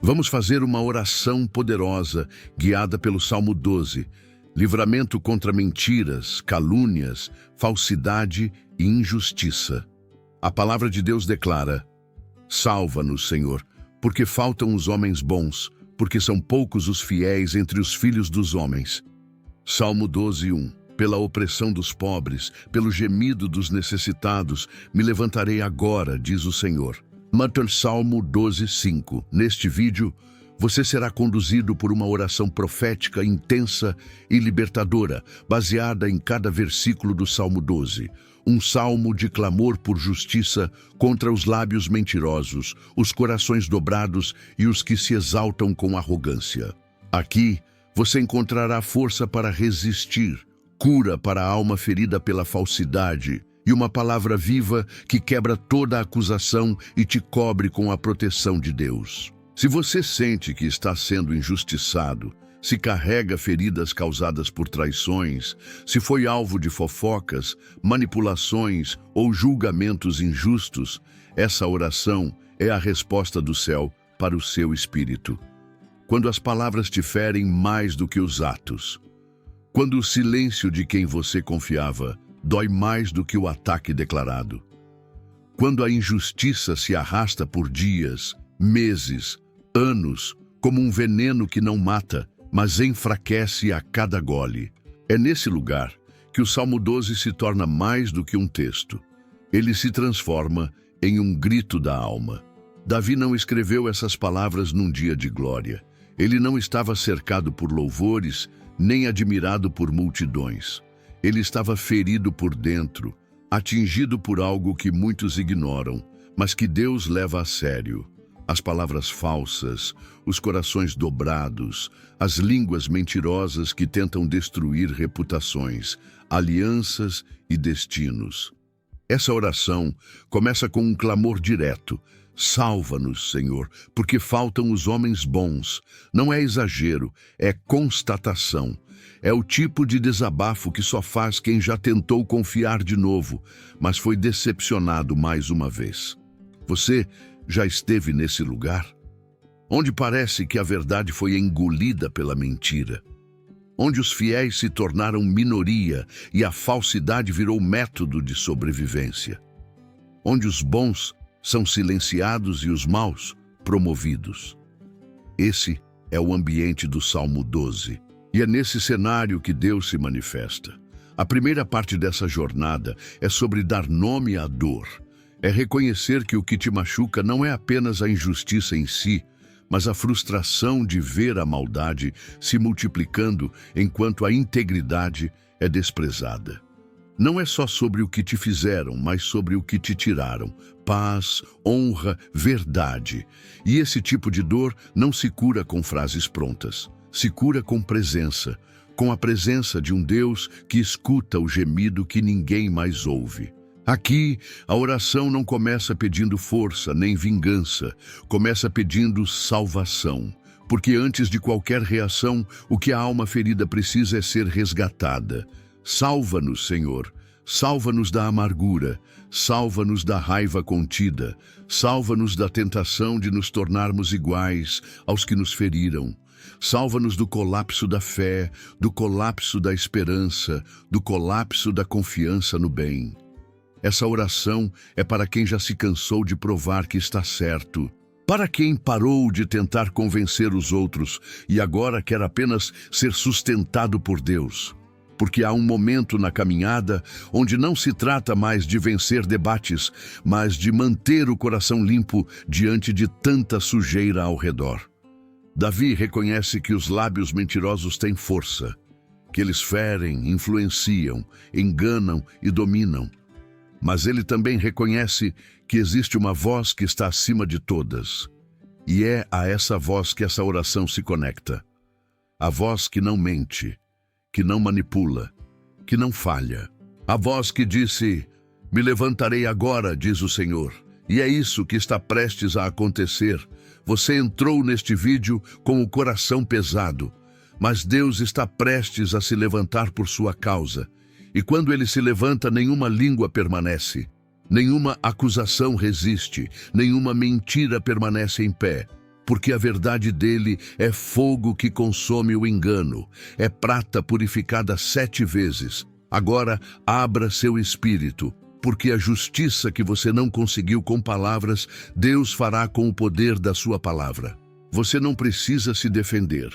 Vamos fazer uma oração poderosa, guiada pelo Salmo 12, livramento contra mentiras, calúnias, falsidade e injustiça. A palavra de Deus declara: salva-nos, Senhor, porque faltam os homens bons, porque são poucos os fiéis entre os filhos dos homens. Salmo 12:1. Pela opressão dos pobres, pelo gemido dos necessitados, me levantarei agora, diz o Senhor. Salmo 12:5. Neste vídeo, você será conduzido por uma oração profética intensa e libertadora, baseada em cada versículo do Salmo 12. Um salmo de clamor por justiça contra os lábios mentirosos, os corações dobrados e os que se exaltam com arrogância. Aqui, você encontrará força para resistir, cura para a alma ferida pela falsidade e uma palavra viva que quebra toda a acusação e te cobre com a proteção de Deus. Se você sente que está sendo injustiçado, se carrega feridas causadas por traições, se foi alvo de fofocas, manipulações ou julgamentos injustos, essa oração é a resposta do céu para o seu espírito. Quando as palavras te ferem mais do que os atos, quando o silêncio de quem você confiava dói mais do que o ataque declarado, quando a injustiça se arrasta por dias, meses, anos, como um veneno que não mata, mas enfraquece a cada gole. É nesse lugar que o Salmo 12 se torna mais do que um texto. Ele se transforma em um grito da alma. Davi não escreveu essas palavras num dia de glória. Ele não estava cercado por louvores, nem admirado por multidões. Ele estava ferido por dentro, atingido por algo que muitos ignoram, mas que Deus leva a sério. As palavras falsas, os corações dobrados, as línguas mentirosas que tentam destruir reputações, alianças e destinos. Essa oração começa com um clamor direto: salva-nos, Senhor, porque faltam os homens bons. Não é exagero, é constatação. É o tipo de desabafo que só faz quem já tentou confiar de novo, mas foi decepcionado mais uma vez. Você já esteve nesse lugar? Onde parece que a verdade foi engolida pela mentira? Onde os fiéis se tornaram minoria e a falsidade virou método de sobrevivência? Onde os bons são silenciados e os maus promovidos? Esse é o ambiente do Salmo 12. E é nesse cenário que Deus se manifesta. A primeira parte dessa jornada é sobre dar nome à dor. É reconhecer que o que te machuca não é apenas a injustiça em si, mas a frustração de ver a maldade se multiplicando enquanto a integridade é desprezada. Não é só sobre o que te fizeram, mas sobre o que te tiraram. Paz, honra, verdade. E esse tipo de dor não se cura com frases prontas. Se cura com presença, com a presença de um Deus que escuta o gemido que ninguém mais ouve. Aqui, a oração não começa pedindo força nem vingança, começa pedindo salvação. Porque antes de qualquer reação, o que a alma ferida precisa é ser resgatada. Salva-nos, Senhor. Salva-nos da amargura, salva-nos da raiva contida, salva-nos da tentação de nos tornarmos iguais aos que nos feriram. Salva-nos do colapso da fé, do colapso da esperança, do colapso da confiança no bem. Essa oração é para quem já se cansou de provar que está certo, para quem parou de tentar convencer os outros e agora quer apenas ser sustentado por Deus. Porque há um momento na caminhada onde não se trata mais de vencer debates, mas de manter o coração limpo diante de tanta sujeira ao redor. Davi reconhece que os lábios mentirosos têm força, que eles ferem, influenciam, enganam e dominam. Mas ele também reconhece que existe uma voz que está acima de todas. E é a essa voz que essa oração se conecta. A voz que não mente, que não manipula, que não falha. A voz que disse: me levantarei agora, diz o Senhor. E é isso que está prestes a acontecer. Você entrou neste vídeo com o coração pesado, mas Deus está prestes a se levantar por sua causa. E quando ele se levanta, nenhuma língua permanece, nenhuma acusação resiste, nenhuma mentira permanece em pé. porque a verdade dele é fogo que consome o engano, é prata purificada 7 vezes. Agora abra seu espírito, porque a justiça que você não conseguiu com palavras, Deus fará com o poder da sua palavra. Você não precisa se defender,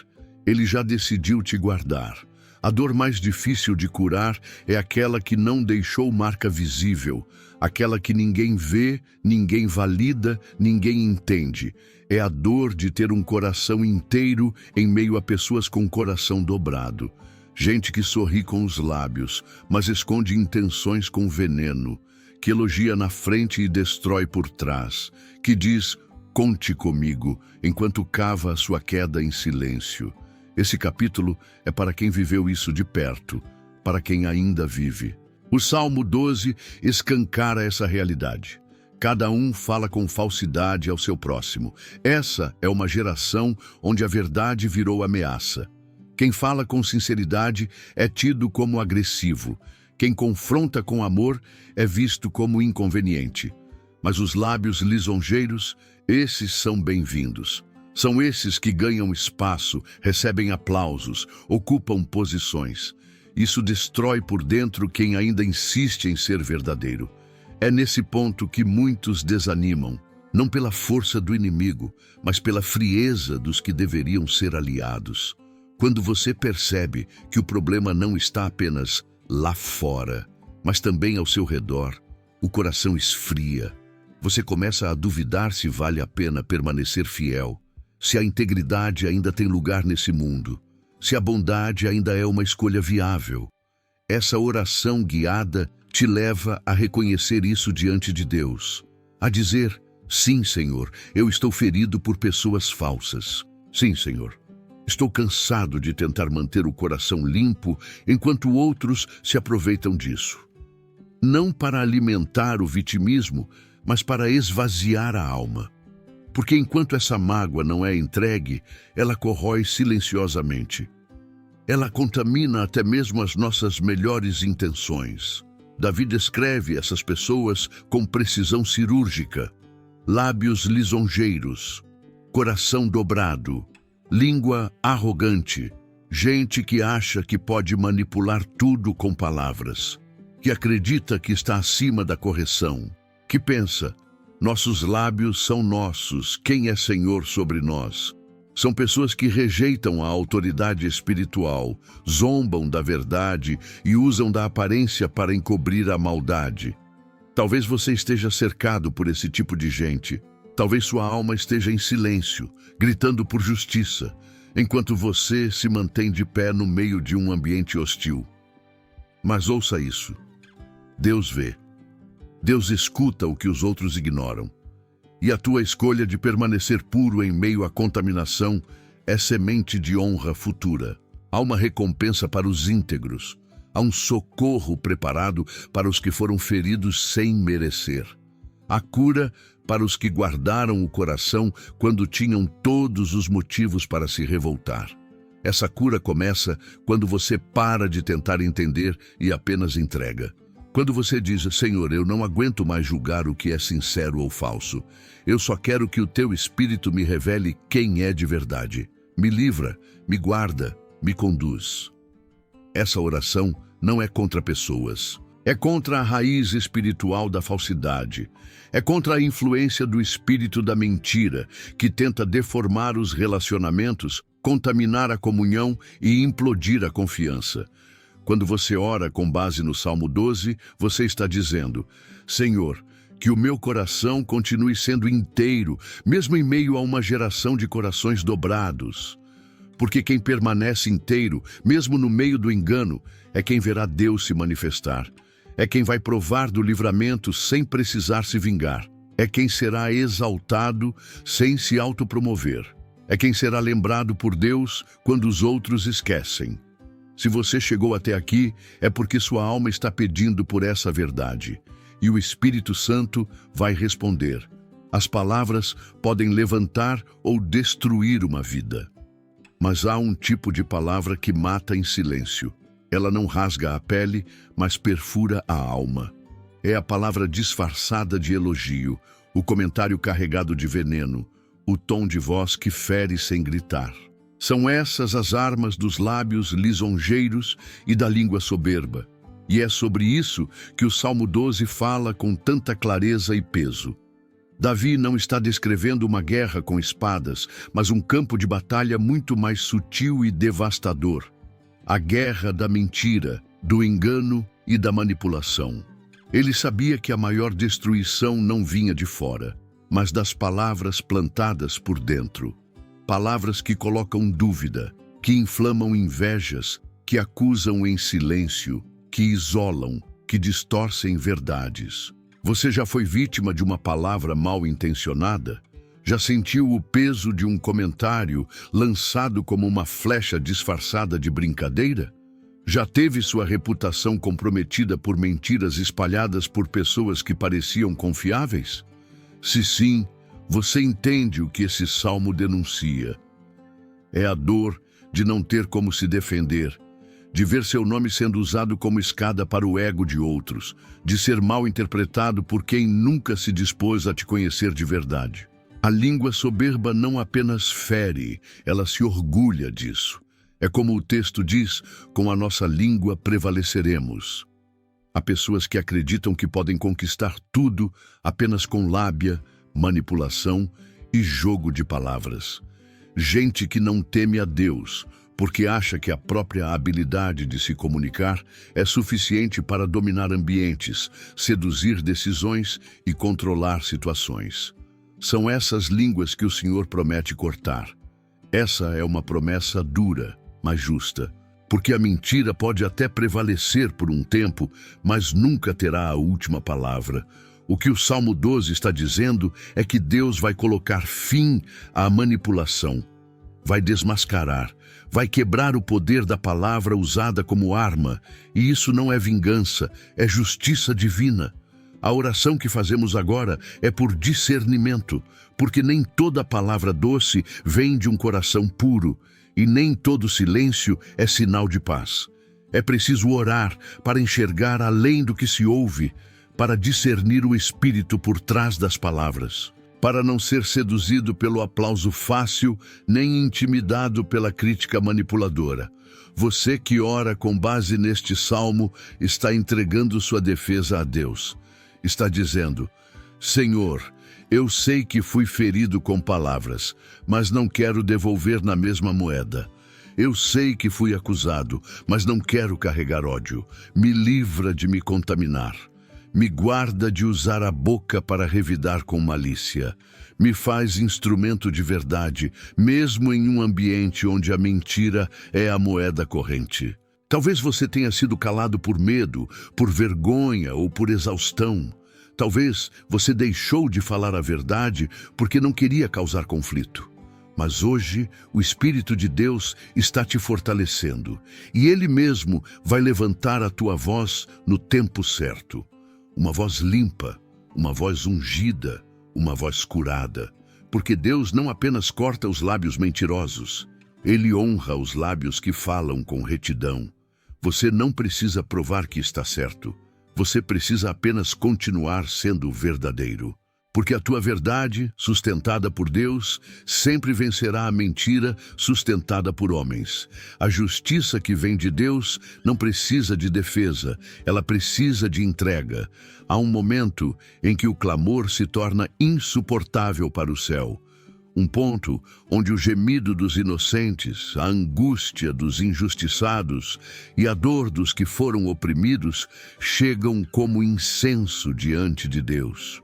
Ele já decidiu te guardar. A dor mais difícil de curar é aquela que não deixou marca visível, aquela que ninguém vê, ninguém valida, ninguém entende. É a dor de ter um coração inteiro em meio a pessoas com coração dobrado. Gente que sorri com os lábios, mas esconde intenções com veneno, que elogia na frente e destrói por trás, que diz, conte comigo, enquanto cava a sua queda em silêncio. Esse capítulo é para quem viveu isso de perto, para quem ainda vive. O Salmo 12 escancara essa realidade. Cada um fala com falsidade ao seu próximo. Essa é uma geração onde a verdade virou ameaça. Quem fala com sinceridade é tido como agressivo. Quem confronta com amor é visto como inconveniente. Mas os lábios lisonjeiros, esses são bem-vindos. São esses que ganham espaço, recebem aplausos, ocupam posições. Isso destrói por dentro quem ainda insiste em ser verdadeiro. É nesse ponto que muitos desanimam, não pela força do inimigo, mas pela frieza dos que deveriam ser aliados. Quando você percebe que o problema não está apenas lá fora, mas também ao seu redor, o coração esfria. Você começa a duvidar se vale a pena permanecer fiel, se a integridade ainda tem lugar nesse mundo, se a bondade ainda é uma escolha viável. Essa oração guiada te leva a reconhecer isso diante de Deus, a dizer, sim, Senhor, eu estou ferido por pessoas falsas. Sim, Senhor, estou cansado de tentar manter o coração limpo enquanto outros se aproveitam disso. Não para alimentar o vitimismo, mas para esvaziar a alma. Porque enquanto essa mágoa não é entregue, ela corrói silenciosamente. Ela contamina até mesmo as nossas melhores intenções. Davi descreve essas pessoas com precisão cirúrgica. Lábios lisonjeiros, coração dobrado, língua arrogante, gente que acha que pode manipular tudo com palavras, que acredita que está acima da correção, que pensa, nossos lábios são nossos, quem é Senhor sobre nós? São pessoas que rejeitam a autoridade espiritual, zombam da verdade e usam da aparência para encobrir a maldade. Talvez você esteja cercado por esse tipo de gente. Talvez sua alma esteja em silêncio, gritando por justiça, enquanto você se mantém de pé no meio de um ambiente hostil. Mas ouça isso. Deus vê. Deus escuta o que os outros ignoram. E a tua escolha de permanecer puro em meio à contaminação é semente de honra futura. Há uma recompensa para os íntegros. Há um socorro preparado para os que foram feridos sem merecer. Há cura para os que guardaram o coração quando tinham todos os motivos para se revoltar. Essa cura começa quando você para de tentar entender e apenas entrega. Quando você diz, Senhor, eu não aguento mais julgar o que é sincero ou falso. Eu só quero que o teu Espírito me revele quem é de verdade. Me livra, me guarda, me conduz. Essa oração não é contra pessoas. É contra a raiz espiritual da falsidade. É contra a influência do espírito da mentira, que tenta deformar os relacionamentos, contaminar a comunhão e implodir a confiança. Quando você ora com base no Salmo 12, você está dizendo, Senhor, que o meu coração continue sendo inteiro, mesmo em meio a uma geração de corações dobrados. Porque quem permanece inteiro, mesmo no meio do engano, é quem verá Deus se manifestar. É quem vai provar do livramento sem precisar se vingar. É quem será exaltado sem se autopromover. É quem será lembrado por Deus quando os outros esquecem. Se você chegou até aqui, é porque sua alma está pedindo por essa verdade. E o Espírito Santo vai responder. As palavras podem levantar ou destruir uma vida. Mas há um tipo de palavra que mata em silêncio. Ela não rasga a pele, mas perfura a alma. É a palavra disfarçada de elogio, o comentário carregado de veneno, o tom de voz que fere sem gritar. São essas as armas dos lábios lisonjeiros e da língua soberba. E é sobre isso que o Salmo 12 fala com tanta clareza e peso. Davi não está descrevendo uma guerra com espadas, mas um campo de batalha muito mais sutil e devastador. A guerra da mentira, do engano e da manipulação. Ele sabia que a maior destruição não vinha de fora, mas das palavras plantadas por dentro. Palavras que colocam dúvida, que inflamam invejas, que acusam em silêncio, que isolam, que distorcem verdades. Você já foi vítima de uma palavra mal intencionada? Já sentiu o peso de um comentário lançado como uma flecha disfarçada de brincadeira? Já teve sua reputação comprometida por mentiras espalhadas por pessoas que pareciam confiáveis? Se sim, você entende o que esse salmo denuncia. É a dor de não ter como se defender, de ver seu nome sendo usado como escada para o ego de outros, de ser mal interpretado por quem nunca se dispôs a te conhecer de verdade. A língua soberba não apenas fere, ela se orgulha disso. É como o texto diz, com a nossa língua prevaleceremos. Há pessoas que acreditam que podem conquistar tudo apenas com lábia, manipulação e jogo de palavras. Gente que não teme a Deus, porque acha que a própria habilidade de se comunicar é suficiente para dominar ambientes, seduzir decisões e controlar situações. São essas línguas que o Senhor promete cortar. Essa é uma promessa dura, mas justa, porque a mentira pode até prevalecer por um tempo, mas nunca terá a última palavra. O que o Salmo 12 está dizendo é que Deus vai colocar fim à manipulação, vai desmascarar, vai quebrar o poder da palavra usada como arma, e isso não é vingança, é justiça divina. A oração que fazemos agora é por discernimento, porque nem toda palavra doce vem de um coração puro, e nem todo silêncio é sinal de paz. É preciso orar para enxergar além do que se ouve, para discernir o espírito por trás das palavras, para não ser seduzido pelo aplauso fácil, nem intimidado pela crítica manipuladora. Você que ora com base neste salmo está entregando sua defesa a Deus. Está dizendo: Senhor, eu sei que fui ferido com palavras, mas não quero devolver na mesma moeda. Eu sei que fui acusado, mas não quero carregar ódio. Me livra de me contaminar. Me guarda de usar a boca para revidar com malícia. Me faz instrumento de verdade, mesmo em um ambiente onde a mentira é a moeda corrente. Talvez você tenha sido calado por medo, por vergonha ou por exaustão. Talvez você deixou de falar a verdade porque não queria causar conflito. Mas hoje, o Espírito de Deus está te fortalecendo, e Ele mesmo vai levantar a tua voz no tempo certo. Uma voz limpa, uma voz ungida, uma voz curada. Porque Deus não apenas corta os lábios mentirosos, Ele honra os lábios que falam com retidão. Você não precisa provar que está certo. Você precisa apenas continuar sendo verdadeiro. Porque a tua verdade, sustentada por Deus, sempre vencerá a mentira sustentada por homens. A justiça que vem de Deus não precisa de defesa, ela precisa de entrega. Há um momento em que o clamor se torna insuportável para o céu. Um ponto onde o gemido dos inocentes, a angústia dos injustiçados e a dor dos que foram oprimidos chegam como incenso diante de Deus.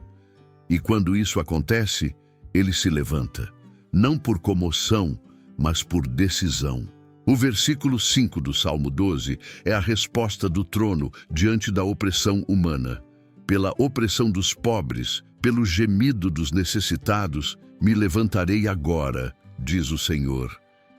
E quando isso acontece, ele se levanta, não por comoção, mas por decisão. O versículo 5 do Salmo 12 é a resposta do trono diante da opressão humana. Pela opressão dos pobres, pelo gemido dos necessitados, me levantarei agora, diz o Senhor.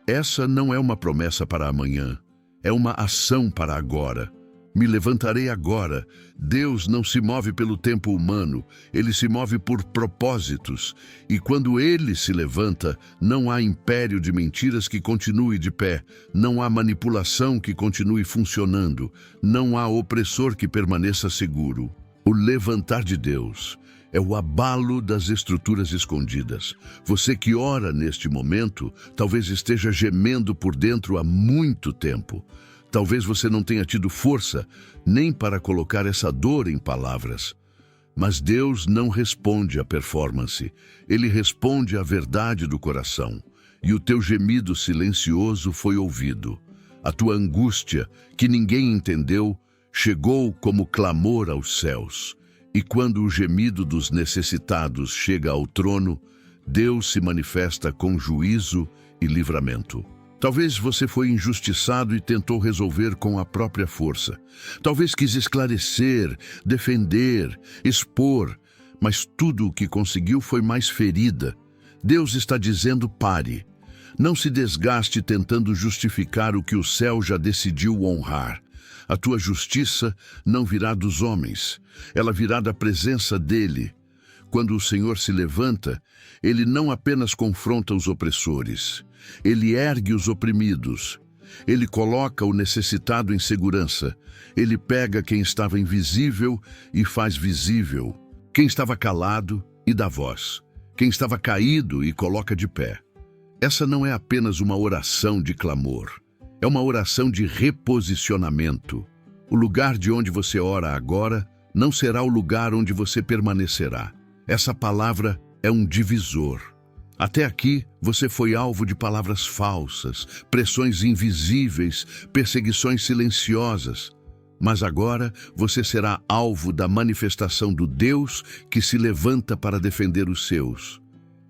Essa não é uma promessa para amanhã, é uma ação para agora. Me levantarei agora. Deus não se move pelo tempo humano, Ele se move por propósitos. E quando Ele se levanta, não há império de mentiras que continue de pé, não há manipulação que continue funcionando, não há opressor que permaneça seguro. O levantar de Deus É o abalo das estruturas escondidas. Você que ora neste momento, talvez esteja gemendo por dentro há muito tempo. Talvez você não tenha tido força nem para colocar essa dor em palavras. Mas Deus não responde à performance. Ele responde à verdade do coração. E o teu gemido silencioso foi ouvido. A tua angústia, que ninguém entendeu, chegou como clamor aos céus. E quando o gemido dos necessitados chega ao trono, Deus se manifesta com juízo e livramento. Talvez você foi injustiçado e tentou resolver com a própria força. Talvez quis esclarecer, defender, expor, mas tudo o que conseguiu foi mais ferida. Deus está dizendo: pare. Não se desgaste tentando justificar o que o céu já decidiu honrar. A tua justiça não virá dos homens, ela virá da presença dele. Quando o Senhor se levanta, ele não apenas confronta os opressores, ele ergue os oprimidos, ele coloca o necessitado em segurança, ele pega quem estava invisível e faz visível, quem estava calado e dá voz, quem estava caído e coloca de pé. Essa não é apenas uma oração de clamor. É uma oração de reposicionamento. O lugar de onde você ora agora não será o lugar onde você permanecerá. Essa palavra é um divisor. Até aqui, você foi alvo de palavras falsas, pressões invisíveis, perseguições silenciosas. Mas agora você será alvo da manifestação do Deus que se levanta para defender os seus.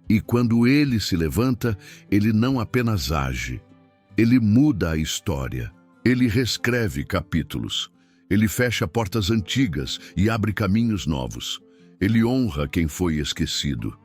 E quando ele se levanta, ele não apenas age. Ele muda a história, ele reescreve capítulos, ele fecha portas antigas e abre caminhos novos. Ele honra quem foi esquecido.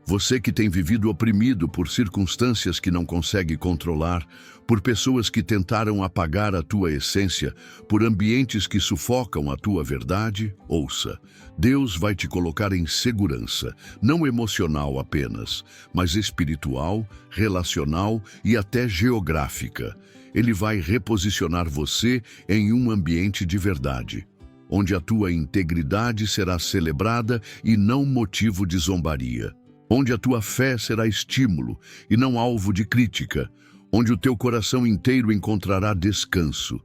Você que tem vivido oprimido por circunstâncias que não consegue controlar, por pessoas que tentaram apagar a tua essência, por ambientes que sufocam a tua verdade, ouça. Deus vai te colocar em segurança, não emocional apenas, mas espiritual, relacional e até geográfica. Ele vai reposicionar você em um ambiente de verdade, onde a tua integridade será celebrada e não motivo de zombaria. Onde a tua fé será estímulo e não alvo de crítica, onde o teu coração inteiro encontrará descanso.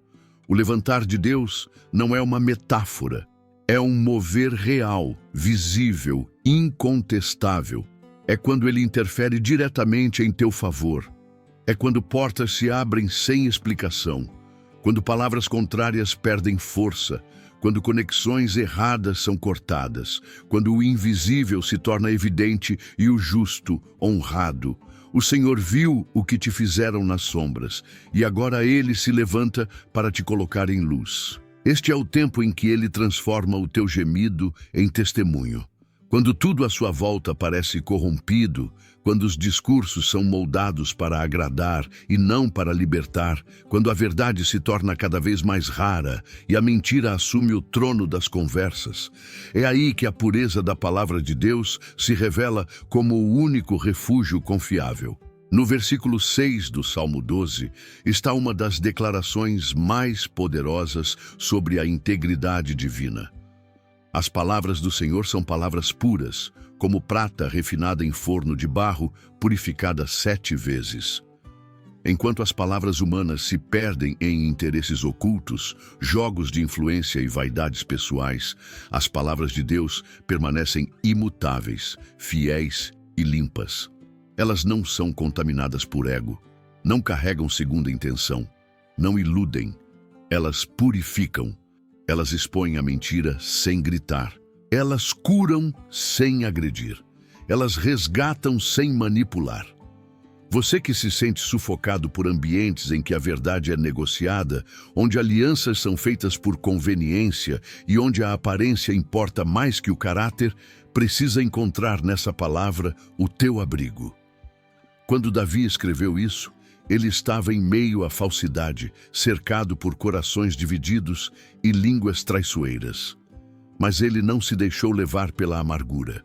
O levantar de Deus não é uma metáfora, é um mover real, visível, incontestável. É quando ele interfere diretamente em teu favor. É quando portas se abrem sem explicação, quando palavras contrárias perdem força, quando conexões erradas são cortadas, quando o invisível se torna evidente e o justo honrado. O Senhor viu o que te fizeram nas sombras, e agora ele se levanta para te colocar em luz. Este é o tempo em que ele transforma o teu gemido em testemunho. Quando tudo à sua volta parece corrompido, quando os discursos são moldados para agradar e não para libertar, quando a verdade se torna cada vez mais rara e a mentira assume o trono das conversas, é aí que a pureza da palavra de Deus se revela como o único refúgio confiável. No versículo 6 do Salmo 12, está uma das declarações mais poderosas sobre a integridade divina. As palavras do Senhor são palavras puras, como prata refinada em forno de barro, purificada 7 vezes. Enquanto as palavras humanas se perdem em interesses ocultos, jogos de influência e vaidades pessoais, as palavras de Deus permanecem imutáveis, fiéis e limpas. Elas não são contaminadas por ego, não carregam segunda intenção, não iludem, elas purificam. Elas expõem a mentira sem gritar. Elas curam sem agredir. Elas resgatam sem manipular. Você que se sente sufocado por ambientes em que a verdade é negociada, onde alianças são feitas por conveniência e onde a aparência importa mais que o caráter, precisa encontrar nessa palavra o teu abrigo. Quando Davi escreveu isso, ele estava em meio à falsidade, cercado por corações divididos e línguas traiçoeiras. Mas ele não se deixou levar pela amargura.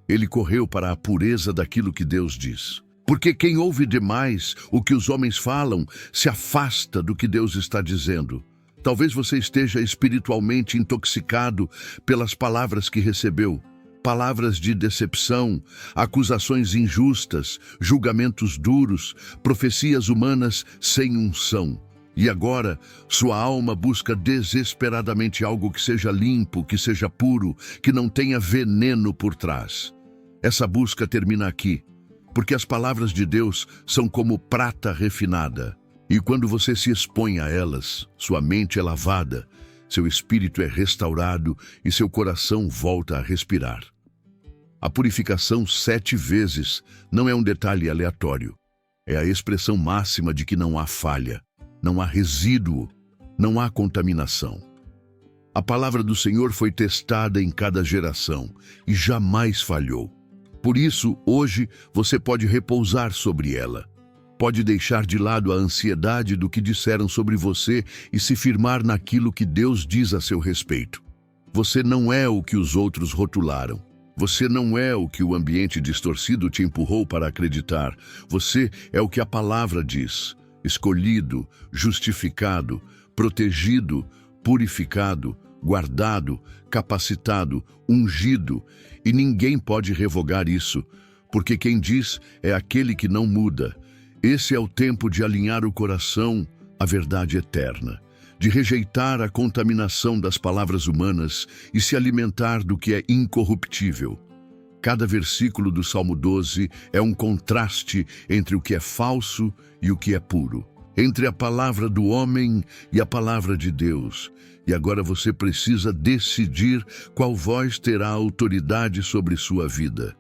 Ele correu para a pureza daquilo que Deus diz. Porque quem ouve demais o que os homens falam se afasta do que Deus está dizendo. Talvez você esteja espiritualmente intoxicado pelas palavras que recebeu. palavras de decepção, acusações injustas, julgamentos duros, profecias humanas sem unção. E agora, sua alma busca desesperadamente algo que seja limpo, que seja puro, que não tenha veneno por trás. Essa busca termina aqui, porque as palavras de Deus são como prata refinada. E quando você se expõe a elas, sua mente é lavada, seu espírito é restaurado e seu coração volta a respirar. A purificação 7 vezes não é um detalhe aleatório. É a expressão máxima de que não há falha, não há resíduo, não há contaminação. A palavra do Senhor foi testada em cada geração e jamais falhou. Por isso, hoje, você pode repousar sobre ela. Pode deixar de lado a ansiedade do que disseram sobre você e se firmar naquilo que Deus diz a seu respeito. Você não é o que os outros rotularam. Você não é o que o ambiente distorcido te empurrou para acreditar. Você é o que a palavra diz. Escolhido, justificado, protegido, purificado, guardado, capacitado, ungido. E ninguém pode revogar isso, porque quem diz é aquele que não muda. Esse é o tempo de alinhar o coração à verdade eterna, de rejeitar a contaminação das palavras humanas e se alimentar do que é incorruptível. Cada versículo do Salmo 12 é um contraste entre o que é falso e o que é puro, entre a palavra do homem e a palavra de Deus. E agora você precisa decidir qual voz terá autoridade sobre sua vida.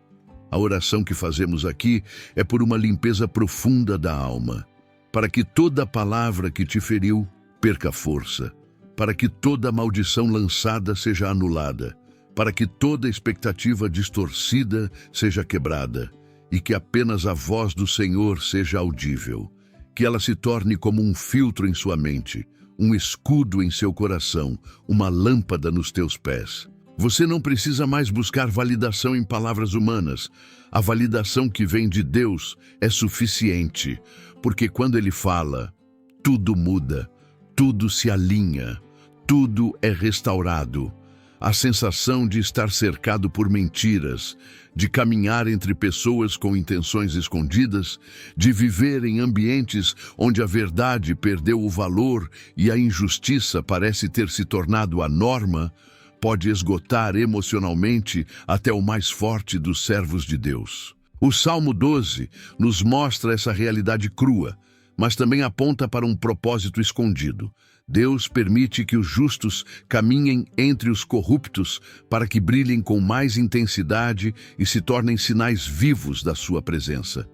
A oração que fazemos aqui é por uma limpeza profunda da alma, para que toda palavra que te feriu perca força, para que toda maldição lançada seja anulada, para que toda expectativa distorcida seja quebrada e que apenas a voz do Senhor seja audível, que ela se torne como um filtro em sua mente, um escudo em seu coração, uma lâmpada nos teus pés. Você não precisa mais buscar validação em palavras humanas. A validação que vem de Deus é suficiente, porque quando Ele fala, tudo muda, tudo se alinha, tudo é restaurado. A sensação de estar cercado por mentiras, de caminhar entre pessoas com intenções escondidas, de viver em ambientes onde a verdade perdeu o valor e a injustiça parece ter se tornado a norma, pode esgotar emocionalmente até o mais forte dos servos de Deus. O Salmo 12 nos mostra essa realidade crua, mas também aponta para um propósito escondido. Deus permite que os justos caminhem entre os corruptos para que brilhem com mais intensidade e se tornem sinais vivos da sua presença.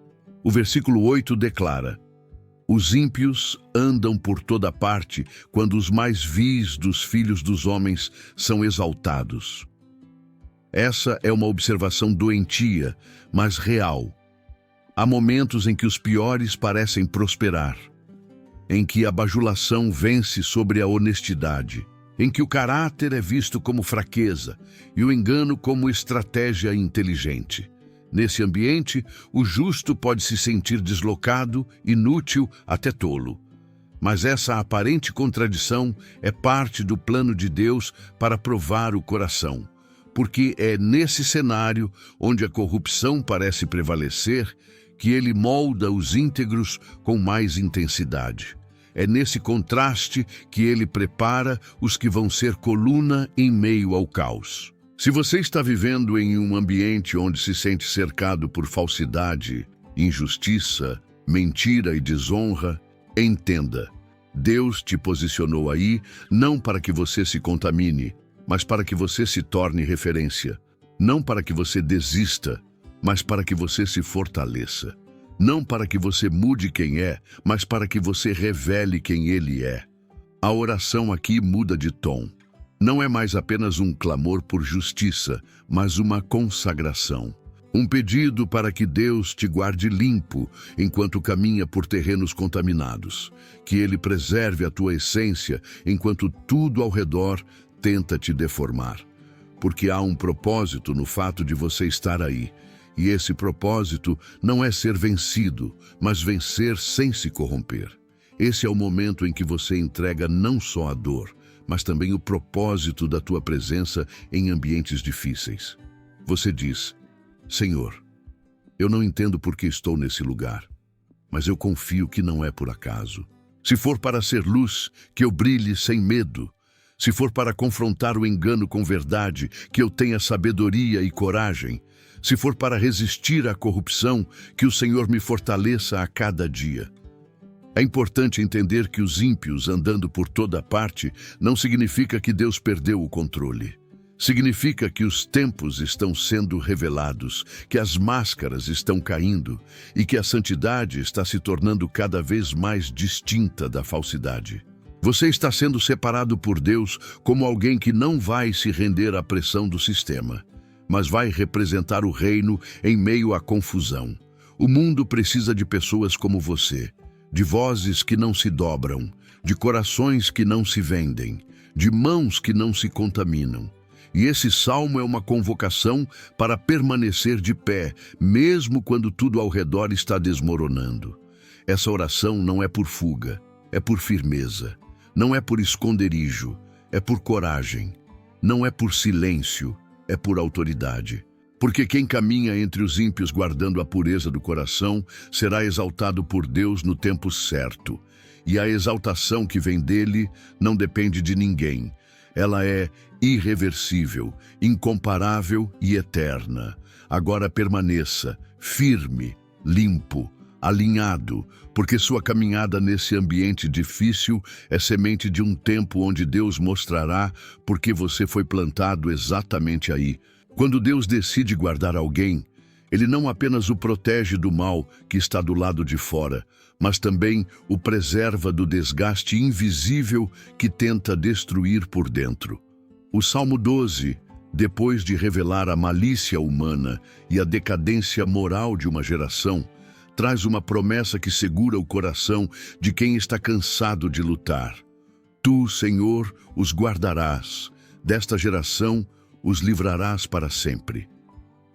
O versículo 8 declara: os ímpios andam por toda parte quando os mais vis dos filhos dos homens são exaltados. Essa é uma observação doentia, mas real. Há momentos em que os piores parecem prosperar, em que a bajulação vence sobre a honestidade, em que o caráter é visto como fraqueza e o engano como estratégia inteligente. Nesse ambiente, o justo pode se sentir deslocado, inútil, até tolo. Mas essa aparente contradição é parte do plano de Deus para provar o coração, porque é nesse cenário onde a corrupção parece prevalecer que Ele molda os íntegros com mais intensidade. É nesse contraste que Ele prepara os que vão ser coluna em meio ao caos. Se você está vivendo em um ambiente onde se sente cercado por falsidade, injustiça, mentira e desonra, entenda, Deus te posicionou aí não para que você se contamine, mas para que você se torne referência. Não para que você desista, mas para que você se fortaleça. Não para que você mude quem é, mas para que você revele quem Ele é. A oração aqui muda de tom. Não é mais apenas um clamor por justiça, mas uma consagração. Um pedido para que Deus te guarde limpo enquanto caminha por terrenos contaminados. Que Ele preserve a tua essência enquanto tudo ao redor tenta te deformar. Porque há um propósito no fato de você estar aí. E esse propósito não é ser vencido, mas vencer sem se corromper. Esse é o momento em que você entrega não só a dor, mas também o propósito da tua presença em ambientes difíceis. Você diz: Senhor, eu não entendo por que estou nesse lugar, mas eu confio que não é por acaso. Se for para ser luz, que eu brilhe sem medo. Se for para confrontar o engano com verdade, que eu tenha sabedoria e coragem. Se for para resistir à corrupção, que o Senhor me fortaleça a cada dia. É importante entender que os ímpios andando por toda parte não significa que Deus perdeu o controle. Significa que os tempos estão sendo revelados, que as máscaras estão caindo e que a santidade está se tornando cada vez mais distinta da falsidade. Você está sendo separado por Deus como alguém que não vai se render à pressão do sistema, mas vai representar o reino em meio à confusão. O mundo precisa de pessoas como você, de vozes que não se dobram, de corações que não se vendem, de mãos que não se contaminam. E esse salmo é uma convocação para permanecer de pé, mesmo quando tudo ao redor está desmoronando. Essa oração não é por fuga, é por firmeza. Não é por esconderijo, é por coragem. Não é por silêncio, é por autoridade. Porque quem caminha entre os ímpios guardando a pureza do coração será exaltado por Deus no tempo certo. E a exaltação que vem dele não depende de ninguém. Ela é irreversível, incomparável e eterna. Agora permaneça firme, limpo, alinhado, porque sua caminhada nesse ambiente difícil é semente de um tempo onde Deus mostrará porque você foi plantado exatamente aí. Quando Deus decide guardar alguém, Ele não apenas o protege do mal que está do lado de fora, mas também o preserva do desgaste invisível que tenta destruir por dentro. O Salmo 12, depois de revelar a malícia humana e a decadência moral de uma geração, traz uma promessa que segura o coração de quem está cansado de lutar. Tu, Senhor, os guardarás. Desta geração, os livrarás para sempre.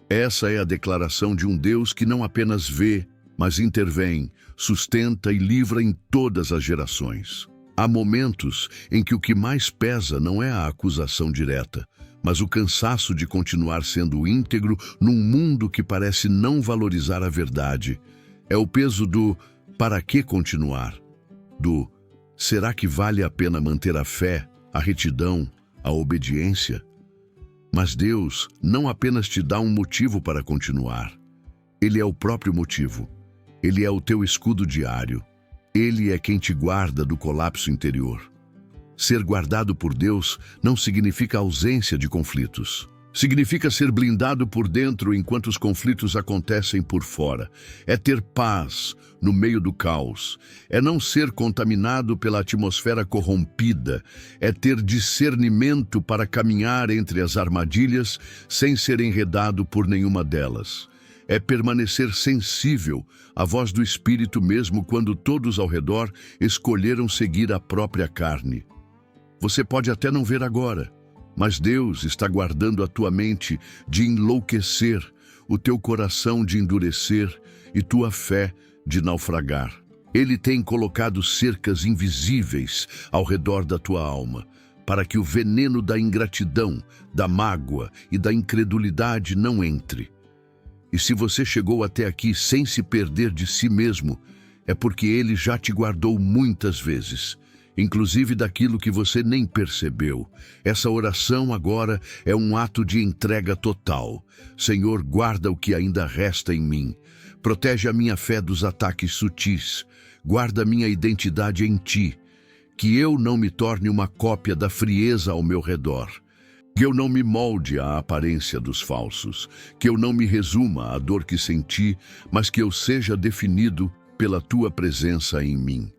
Essa é a declaração de um Deus que não apenas vê, mas intervém, sustenta e livra em todas as gerações. Há momentos em que o que mais pesa não é a acusação direta, mas o cansaço de continuar sendo íntegro num mundo que parece não valorizar a verdade. É o peso do "para que continuar?", do "será que vale a pena manter a fé, a retidão, a obediência?". Mas Deus não apenas te dá um motivo para continuar. Ele é o próprio motivo. Ele é o teu escudo diário. Ele é quem te guarda do colapso interior. Ser guardado por Deus não significa ausência de conflitos. Significa ser blindado por dentro enquanto os conflitos acontecem por fora. É ter paz no meio do caos. É não ser contaminado pela atmosfera corrompida. É ter discernimento para caminhar entre as armadilhas sem ser enredado por nenhuma delas. É permanecer sensível à voz do Espírito mesmo quando todos ao redor escolheram seguir a própria carne. Você pode até não ver agora, mas Deus está guardando a tua mente de enlouquecer, o teu coração de endurecer e tua fé de naufragar. Ele tem colocado cercas invisíveis ao redor da tua alma, para que o veneno da ingratidão, da mágoa e da incredulidade não entre. E se você chegou até aqui sem se perder de si mesmo, é porque Ele já te guardou muitas vezes, inclusive daquilo que você nem percebeu. Essa oração agora é um ato de entrega total. Senhor, guarda o que ainda resta em mim. Protege a minha fé dos ataques sutis. Guarda minha identidade em Ti. Que eu não me torne uma cópia da frieza ao meu redor. Que eu não me molde à aparência dos falsos. Que eu não me resuma à dor que senti, mas que eu seja definido pela Tua presença em mim.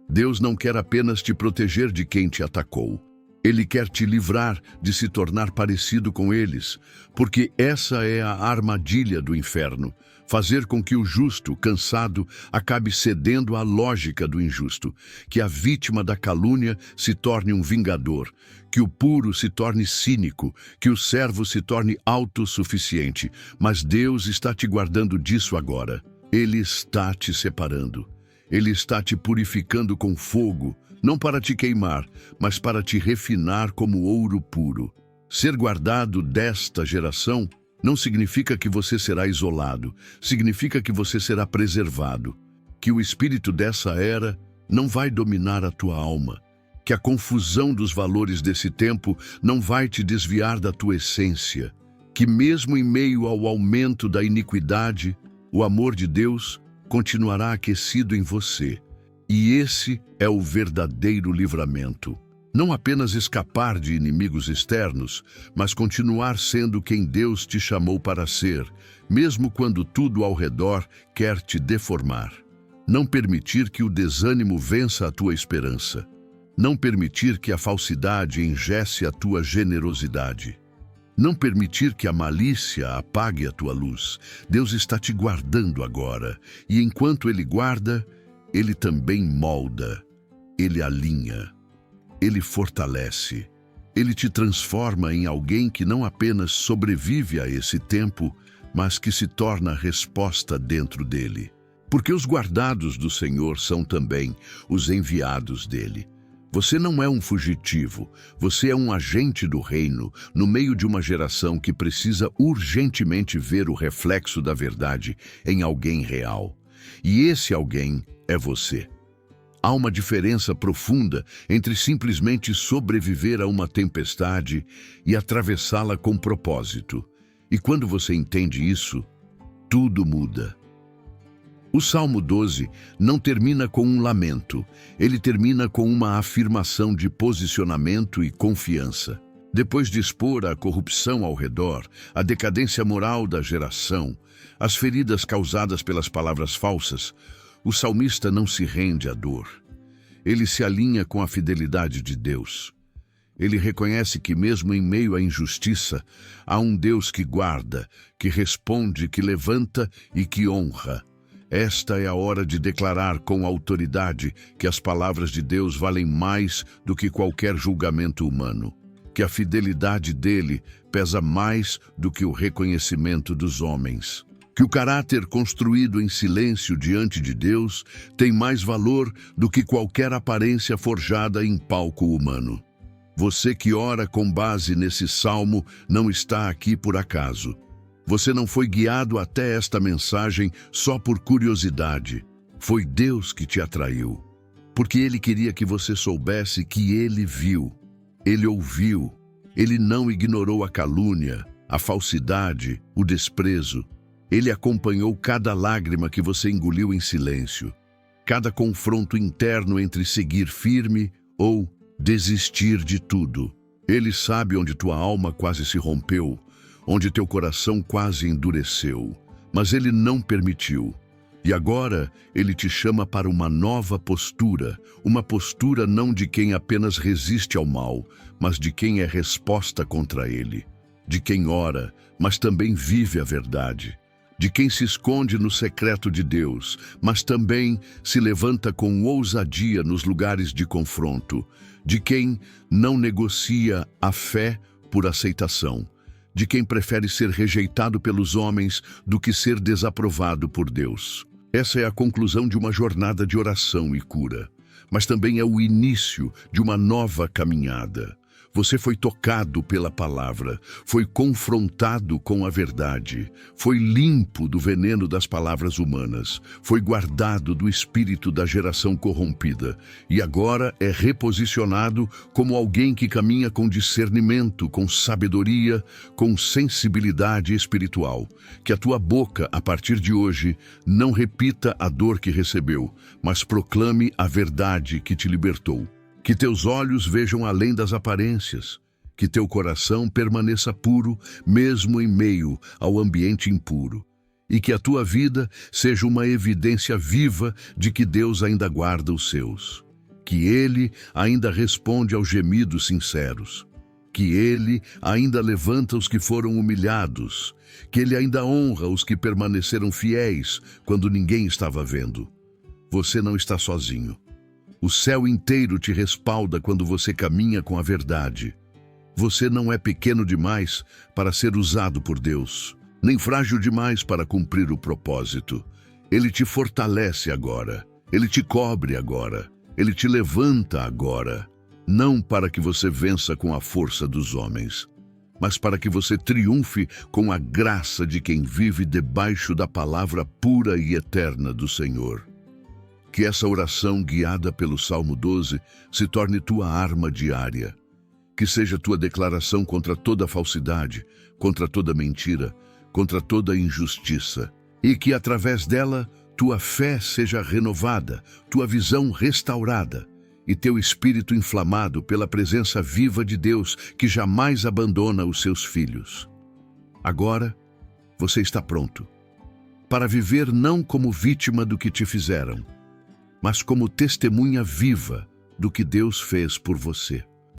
Deus não quer apenas te proteger de quem te atacou. Ele quer te livrar de se tornar parecido com eles, porque essa é a armadilha do inferno, fazer com que o justo, cansado, acabe cedendo à lógica do injusto, que a vítima da calúnia se torne um vingador, que o puro se torne cínico, que o servo se torne autossuficiente. Mas Deus está te guardando disso agora. Ele está te separando. Ele está te purificando com fogo, não para te queimar, mas para te refinar como ouro puro. Ser guardado desta geração Não significa que você será isolado, significa que você será preservado, que o espírito dessa era não vai dominar a tua alma, que a confusão dos valores desse tempo não vai te desviar da tua essência, que mesmo em meio ao aumento da iniquidade, o amor de Deus continuará aquecido em você. E esse é o verdadeiro livramento. Não apenas escapar de inimigos externos, mas continuar sendo quem Deus te chamou para ser, mesmo quando tudo ao redor quer te deformar. Não permitir que o desânimo vença a tua esperança. Não permitir que a falsidade engesse a tua generosidade. Não permitir que a malícia apague a tua luz. Deus está te guardando agora, e enquanto Ele guarda, Ele também molda, Ele alinha. Ele fortalece, Ele te transforma em alguém que não apenas sobrevive a esse tempo, mas que se torna resposta dentro dele. Porque os guardados do Senhor são também os enviados dele. Você não é um fugitivo, você é um agente do reino, no meio de uma geração que precisa urgentemente ver o reflexo da verdade em alguém real. E esse alguém é você. Há uma diferença profunda entre simplesmente sobreviver a uma tempestade e atravessá-la com propósito. E quando você entende isso, tudo muda. O Salmo 12 não termina com um lamento, ele termina com uma afirmação de posicionamento e confiança. Depois de expor a corrupção ao redor, a decadência moral da geração, as feridas causadas pelas palavras falsas, o salmista não se rende à dor. Ele se alinha com a fidelidade de Deus. Ele reconhece que mesmo em meio à injustiça, há um Deus que guarda, que responde, que levanta e que honra. Esta é a hora de declarar com autoridade que as palavras de Deus valem mais do que qualquer julgamento humano, que a fidelidade dele pesa mais do que o reconhecimento dos homens. Que o caráter construído em silêncio diante de Deus tem mais valor do que qualquer aparência forjada em palco humano. Você que ora com base nesse salmo não está aqui por acaso. Você não foi guiado até esta mensagem só por curiosidade. Foi Deus que te atraiu. Porque Ele queria que você soubesse que Ele viu, Ele ouviu, Ele não ignorou a calúnia, a falsidade, o desprezo. Ele acompanhou cada lágrima que você engoliu em silêncio, cada confronto interno entre seguir firme ou desistir de tudo. Ele sabe onde tua alma quase se rompeu, onde teu coração quase endureceu, mas Ele não permitiu. E agora Ele te chama para uma nova postura, uma postura não de quem apenas resiste ao mal, mas de quem é resposta contra ele, de quem ora, mas também vive a verdade, de quem se esconde no secreto de Deus, mas também se levanta com ousadia nos lugares de confronto, de quem não negocia a fé por aceitação, de quem prefere ser rejeitado pelos homens do que ser desaprovado por Deus. Essa é a conclusão de uma jornada de oração e cura, mas também é o início de uma nova caminhada. Você foi tocado pela palavra, foi confrontado com a verdade, foi limpo do veneno das palavras humanas, foi guardado do espírito da geração corrompida e agora é reposicionado como alguém que caminha com discernimento, com sabedoria, com sensibilidade espiritual. Que a tua boca, a partir de hoje, não repita a dor que recebeu, mas proclame a verdade que te libertou. Que teus olhos vejam além das aparências, que teu coração permaneça puro, mesmo em meio ao ambiente impuro, e que a tua vida seja uma evidência viva de que Deus ainda guarda os seus, que Ele ainda responde aos gemidos sinceros, que Ele ainda levanta os que foram humilhados, que Ele ainda honra os que permaneceram fiéis quando ninguém estava vendo. Você não está sozinho. O céu inteiro te respalda quando você caminha com a verdade. Você não é pequeno demais para ser usado por Deus, nem frágil demais para cumprir o propósito. Ele te fortalece agora, Ele te cobre agora, Ele te levanta agora, não para que você vença com a força dos homens, mas para que você triunfe com a graça de quem vive debaixo da palavra pura e eterna do Senhor. Que essa oração, guiada pelo Salmo 12, se torne tua arma diária. Que seja tua declaração contra toda falsidade, contra toda mentira, contra toda injustiça. E que, através dela, tua fé seja renovada, tua visão restaurada e teu espírito inflamado pela presença viva de Deus, que jamais abandona os seus filhos. Agora, você está pronto para viver não como vítima do que te fizeram, mas como testemunha viva do que Deus fez por você.